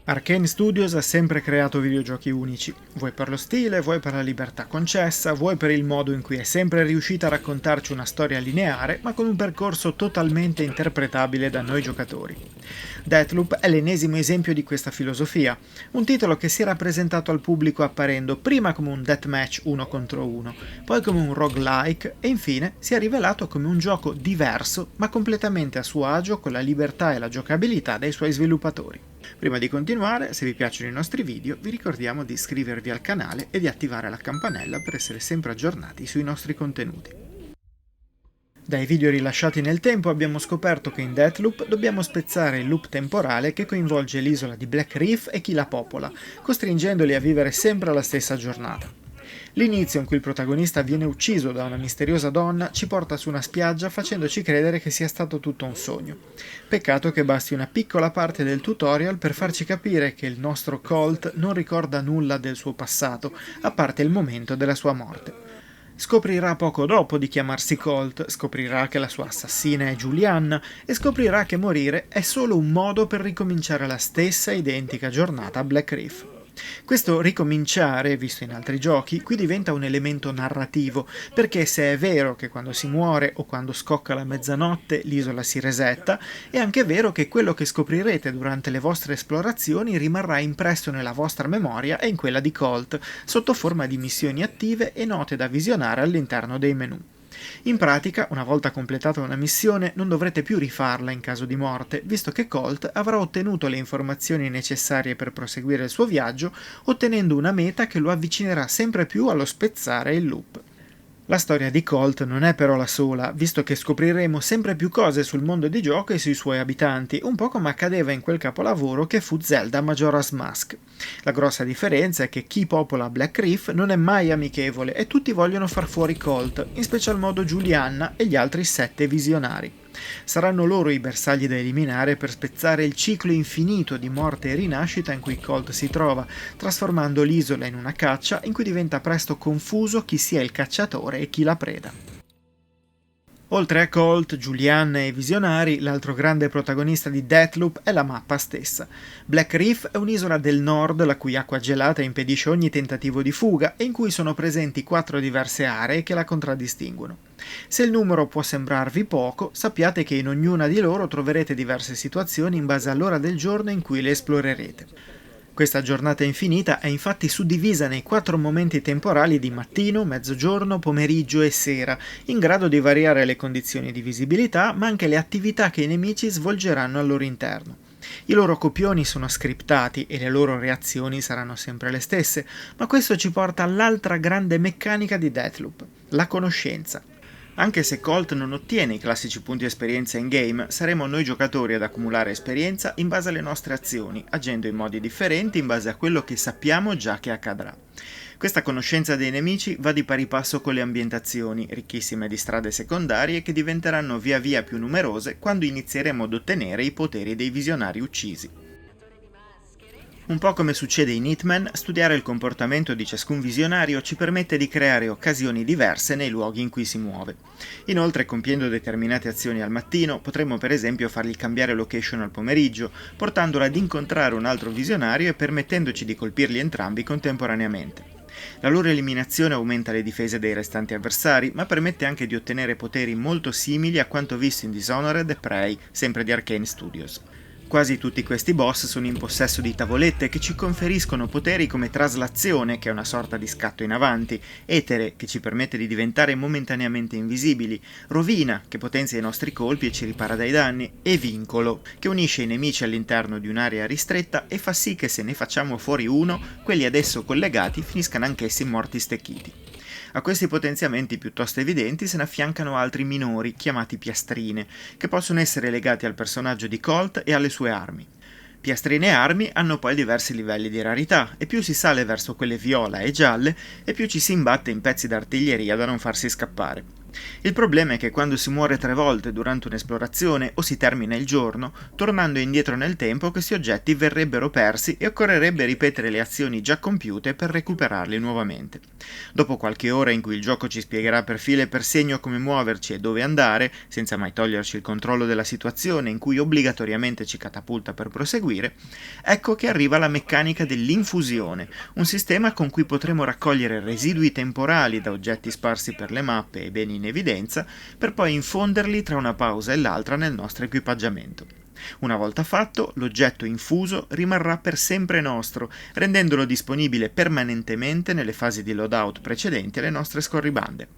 Arcane Studios ha sempre creato videogiochi unici, vuoi per lo stile, vuoi per la libertà concessa, vuoi per il modo in cui è sempre riuscita a raccontarci una storia lineare, ma con un percorso totalmente interpretabile da noi giocatori. Deathloop è l'ennesimo esempio di questa filosofia, un titolo che si era presentato al pubblico apparendo prima come un deathmatch 1 contro 1, poi come un roguelike e infine si è rivelato come un gioco diverso ma completamente a suo agio con la libertà e la giocabilità dei suoi sviluppatori. Prima di continuare, se vi piacciono i nostri video, vi ricordiamo di iscrivervi al canale e di attivare la campanella per essere sempre aggiornati sui nostri contenuti. Dai video rilasciati nel tempo abbiamo scoperto che in Deathloop dobbiamo spezzare il loop temporale che coinvolge l'isola di Black Reef e chi la popola, costringendoli a vivere sempre la stessa giornata. L'inizio in cui il protagonista viene ucciso da una misteriosa donna ci porta su una spiaggia facendoci credere che sia stato tutto un sogno. Peccato che basti una piccola parte del tutorial per farci capire che il nostro Colt non ricorda nulla del suo passato, a parte il momento della sua morte. Scoprirà poco dopo di chiamarsi Colt, scoprirà che la sua assassina è Julianna e scoprirà che morire è solo un modo per ricominciare la stessa identica giornata a Black Reef. Questo ricominciare, visto in altri giochi, qui diventa un elemento narrativo, perché se è vero che quando si muore o quando scocca la mezzanotte l'isola si resetta, è anche vero che quello che scoprirete durante le vostre esplorazioni rimarrà impresso nella vostra memoria e in quella di Colt, sotto forma di missioni attive e note da visionare all'interno dei menu. In pratica, una volta completata una missione, non dovrete più rifarla in caso di morte, visto che Colt avrà ottenuto le informazioni necessarie per proseguire il suo viaggio, ottenendo una meta che lo avvicinerà sempre più allo spezzare il loop. La storia di Colt non è però la sola, visto che scopriremo sempre più cose sul mondo di gioco e sui suoi abitanti, un po' come accadeva in quel capolavoro che fu Zelda Majora's Mask. La grossa differenza è che chi popola Black Reef non è mai amichevole e tutti vogliono far fuori Colt, in special modo Julianna e gli altri 7 visionari. Saranno loro i bersagli da eliminare per spezzare il ciclo infinito di morte e rinascita in cui Colt si trova, trasformando l'isola in una caccia in cui diventa presto confuso chi sia il cacciatore e chi la preda. Oltre a Colt, Julianna e i Visionari, l'altro grande protagonista di Deathloop è la mappa stessa. Black Reef è un'isola del nord la cui acqua gelata impedisce ogni tentativo di fuga e in cui sono presenti 4 diverse aree che la contraddistinguono. Se il numero può sembrarvi poco, sappiate che in ognuna di loro troverete diverse situazioni in base all'ora del giorno in cui le esplorerete. Questa giornata infinita è infatti suddivisa nei 4 momenti temporali di mattino, mezzogiorno, pomeriggio e sera, in grado di variare le condizioni di visibilità, ma anche le attività che i nemici svolgeranno al loro interno. I loro copioni sono scriptati e le loro reazioni saranno sempre le stesse, ma questo ci porta all'altra grande meccanica di Deathloop, la conoscenza. Anche se Colt non ottiene i classici punti esperienza in game, saremo noi giocatori ad accumulare esperienza in base alle nostre azioni, agendo in modi differenti in base a quello che sappiamo già che accadrà. Questa conoscenza dei nemici va di pari passo con le ambientazioni, ricchissime di strade secondarie che diventeranno via via più numerose quando inizieremo ad ottenere i poteri dei visionari uccisi. Un po' come succede in Hitman, studiare il comportamento di ciascun visionario ci permette di creare occasioni diverse nei luoghi in cui si muove. Inoltre, compiendo determinate azioni al mattino, potremmo per esempio fargli cambiare location al pomeriggio, portandolo ad incontrare un altro visionario e permettendoci di colpirli entrambi contemporaneamente. La loro eliminazione aumenta le difese dei restanti avversari, ma permette anche di ottenere poteri molto simili a quanto visto in Dishonored e Prey, sempre di Arcane Studios. Quasi tutti questi boss sono in possesso di tavolette che ci conferiscono poteri come traslazione, che è una sorta di scatto in avanti, etere, che ci permette di diventare momentaneamente invisibili, rovina, che potenzia i nostri colpi e ci ripara dai danni, e vincolo, che unisce i nemici all'interno di un'area ristretta e fa sì che se ne facciamo fuori uno, quelli ad esso collegati finiscano anch'essi morti stecchiti. A questi potenziamenti piuttosto evidenti se ne affiancano altri minori, chiamati piastrine, che possono essere legati al personaggio di Colt e alle sue armi. Piastrine e armi hanno poi diversi livelli di rarità, e più si sale verso quelle viola e gialle, e più ci si imbatte in pezzi d'artiglieria da non farsi scappare. Il problema è che quando si muore 3 volte durante un'esplorazione o si termina il giorno, tornando indietro nel tempo questi oggetti verrebbero persi e occorrerebbe ripetere le azioni già compiute per recuperarli nuovamente. Dopo qualche ora in cui il gioco ci spiegherà per filo e per segno come muoverci e dove andare, senza mai toglierci il controllo della situazione in cui obbligatoriamente ci catapulta per proseguire, ecco che arriva la meccanica dell'infusione, un sistema con cui potremo raccogliere residui temporali da oggetti sparsi per le mappe e beni in evidenza, per poi infonderli tra una pausa e l'altra nel nostro equipaggiamento. Una volta fatto, l'oggetto infuso rimarrà per sempre nostro, rendendolo disponibile permanentemente nelle fasi di loadout precedenti alle nostre scorribande.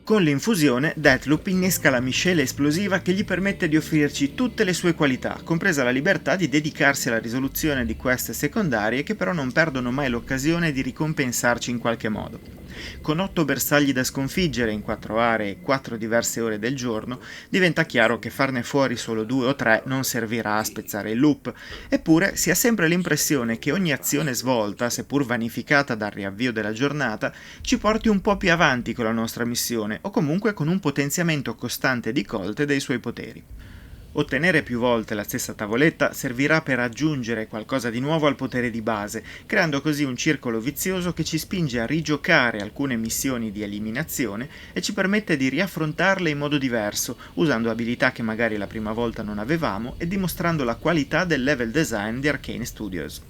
Con l'infusione, Deathloop innesca la miscela esplosiva che gli permette di offrirci tutte le sue qualità, compresa la libertà di dedicarsi alla risoluzione di quest secondarie che però non perdono mai l'occasione di ricompensarci in qualche modo. Con 8 bersagli da sconfiggere in 4 aree e 4 diverse ore del giorno, diventa chiaro che farne fuori solo 2 o 3 non servirà a spezzare il loop, eppure si ha sempre l'impressione che ogni azione svolta, seppur vanificata dal riavvio della giornata, ci porti un po' più avanti con la nostra missione, o comunque con un potenziamento costante di Colt e dei suoi poteri. Ottenere più volte la stessa tavoletta servirà per aggiungere qualcosa di nuovo al potere di base, creando così un circolo vizioso che ci spinge a rigiocare alcune missioni di eliminazione e ci permette di riaffrontarle in modo diverso, usando abilità che magari la prima volta non avevamo e dimostrando la qualità del level design di Arcane Studios.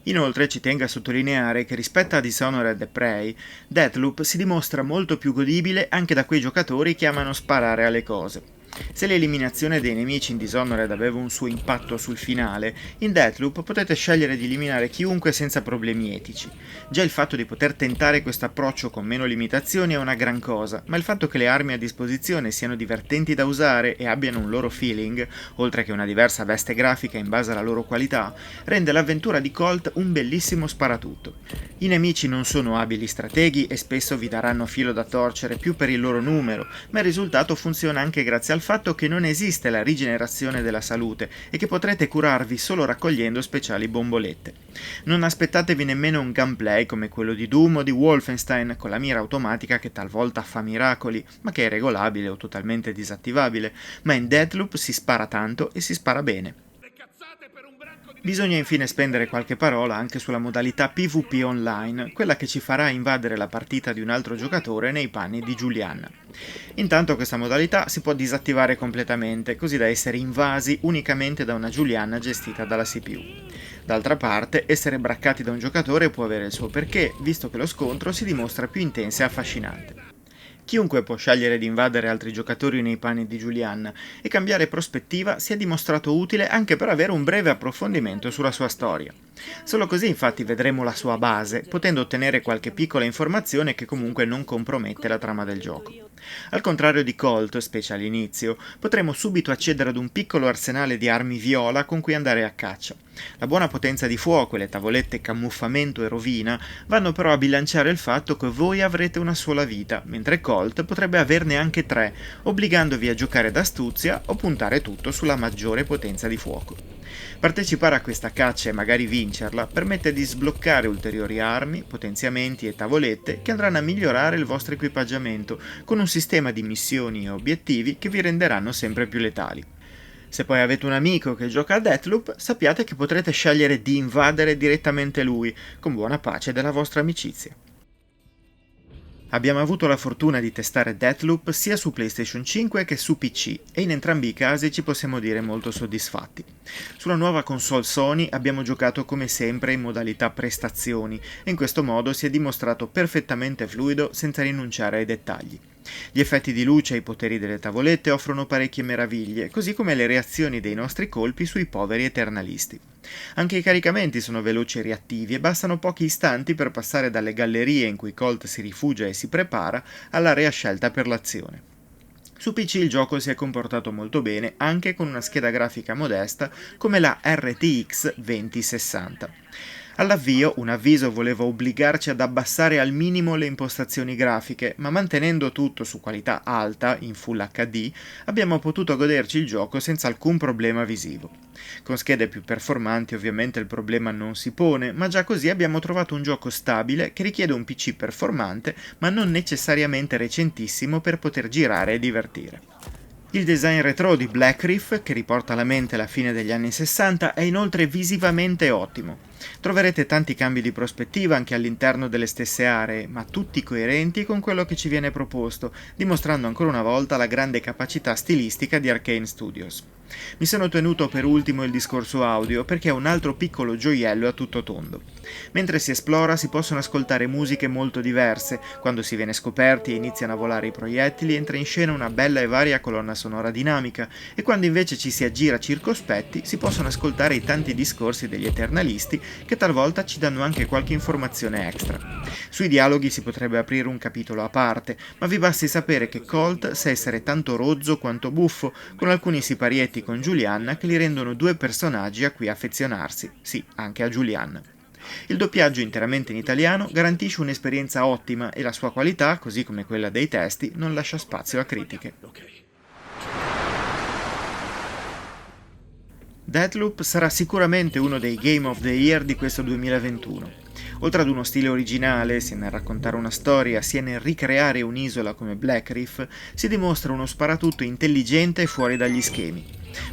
Inoltre ci tengo a sottolineare che rispetto a Dishonored e Prey, Deathloop si dimostra molto più godibile anche da quei giocatori che amano sparare alle cose. Se l'eliminazione dei nemici in Dishonored aveva un suo impatto sul finale, in Deathloop potete scegliere di eliminare chiunque senza problemi etici. Già il fatto di poter tentare questo approccio con meno limitazioni è una gran cosa, ma il fatto che le armi a disposizione siano divertenti da usare e abbiano un loro feeling, oltre che una diversa veste grafica in base alla loro qualità, rende l'avventura di Colt un bellissimo sparatutto. I nemici non sono abili strateghi e spesso vi daranno filo da torcere più per il loro numero, ma il risultato funziona anche grazie al fatto che non esiste la rigenerazione della salute e che potrete curarvi solo raccogliendo speciali bombolette. Non aspettatevi nemmeno un gameplay come quello di Doom o di Wolfenstein con la mira automatica che talvolta fa miracoli, ma che è regolabile o totalmente disattivabile, ma in Deathloop si spara tanto e si spara bene. Bisogna infine spendere qualche parola anche sulla modalità PvP online, quella che ci farà invadere la partita di un altro giocatore nei panni di Julianna. Intanto questa modalità si può disattivare completamente, così da essere invasi unicamente da una Julianna gestita dalla CPU. D'altra parte, essere braccati da un giocatore può avere il suo perché, visto che lo scontro si dimostra più intenso e affascinante. Chiunque può scegliere di invadere altri giocatori nei panni di Julianna e cambiare prospettiva si è dimostrato utile anche per avere un breve approfondimento sulla sua storia. Solo così infatti vedremo la sua base, potendo ottenere qualche piccola informazione che comunque non compromette la trama del gioco. Al contrario di Colt, specie all'inizio, potremo subito accedere ad un piccolo arsenale di armi viola con cui andare a caccia. La buona potenza di fuoco e le tavolette camuffamento e rovina vanno però a bilanciare il fatto che voi avrete una sola vita, mentre Colt potrebbe averne anche 3, obbligandovi a giocare d'astuzia o puntare tutto sulla maggiore potenza di fuoco. Partecipare a questa caccia e magari vincerla permette di sbloccare ulteriori armi, potenziamenti e tavolette che andranno a migliorare il vostro equipaggiamento con un sistema di missioni e obiettivi che vi renderanno sempre più letali. Se poi avete un amico che gioca a Deathloop, sappiate che potrete scegliere di invadere direttamente lui, con buona pace della vostra amicizia. Abbiamo avuto la fortuna di testare Deathloop sia su PlayStation 5 che su PC e in entrambi i casi ci possiamo dire molto soddisfatti. Sulla nuova console Sony abbiamo giocato come sempre in modalità prestazioni e in questo modo si è dimostrato perfettamente fluido senza rinunciare ai dettagli. Gli effetti di luce e i poteri delle tavolette offrono parecchie meraviglie, così come le reazioni dei nostri colpi sui poveri eternalisti. Anche i caricamenti sono veloci e reattivi e bastano pochi istanti per passare dalle gallerie in cui Colt si rifugia e si prepara all'area scelta per l'azione. Su PC il gioco si è comportato molto bene anche con una scheda grafica modesta come la RTX 2060. All'avvio un avviso voleva obbligarci ad abbassare al minimo le impostazioni grafiche, ma mantenendo tutto su qualità alta, in Full HD, abbiamo potuto goderci il gioco senza alcun problema visivo. Con schede più performanti ovviamente il problema non si pone, ma già così abbiamo trovato un gioco stabile che richiede un PC performante, ma non necessariamente recentissimo per poter girare e divertire. Il design retro di Black Reef, che riporta alla mente la fine degli anni 60, è inoltre visivamente ottimo. Troverete tanti cambi di prospettiva anche all'interno delle stesse aree, ma tutti coerenti con quello che ci viene proposto, dimostrando ancora una volta la grande capacità stilistica di Arkane Studios. Mi sono tenuto per ultimo il discorso audio perché è un altro piccolo gioiello a tutto tondo. Mentre si esplora si possono ascoltare musiche molto diverse, quando si viene scoperti e iniziano a volare i proiettili entra in scena una bella e varia colonna sonora dinamica e quando invece ci si aggira circospetti si possono ascoltare i tanti discorsi degli eternalisti che talvolta ci danno anche qualche informazione extra. Sui dialoghi si potrebbe aprire un capitolo a parte, ma vi basti sapere che Colt sa essere tanto rozzo quanto buffo, con alcuni siparietti con Julianna che li rendono due personaggi a cui affezionarsi, sì, anche a Julianna. Il doppiaggio interamente in italiano garantisce un'esperienza ottima e la sua qualità, così come quella dei testi, non lascia spazio a critiche. Deathloop sarà sicuramente uno dei Game of the Year di questo 2021. Oltre ad uno stile originale, sia nel raccontare una storia sia nel ricreare un'isola come Black Reef, si dimostra uno sparatutto intelligente e fuori dagli schemi.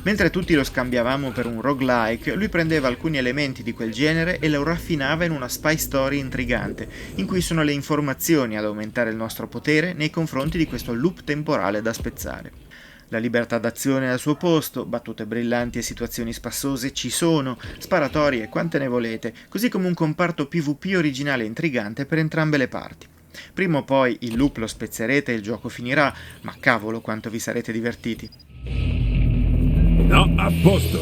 Mentre tutti lo scambiavamo per un roguelike, lui prendeva alcuni elementi di quel genere e lo raffinava in una spy story intrigante, in cui sono le informazioni ad aumentare il nostro potere nei confronti di questo loop temporale da spezzare. La libertà d'azione è al suo posto, battute brillanti e situazioni spassose ci sono, sparatorie quante ne volete, così come un comparto PvP originale e intrigante per entrambe le parti. Prima o poi il loop lo spezzerete e il gioco finirà, ma cavolo quanto vi sarete divertiti. No, a posto.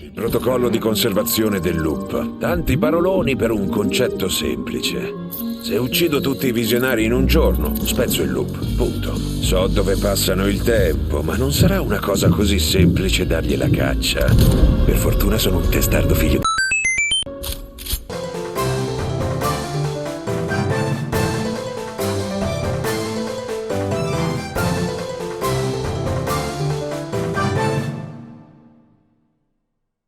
Il protocollo di conservazione del loop. Tanti paroloni per un concetto semplice. Se uccido tutti i visionari in un giorno, spezzo il loop, punto. So dove passano il tempo, ma non sarà una cosa così semplice dargli la caccia. Per fortuna sono un testardo figlio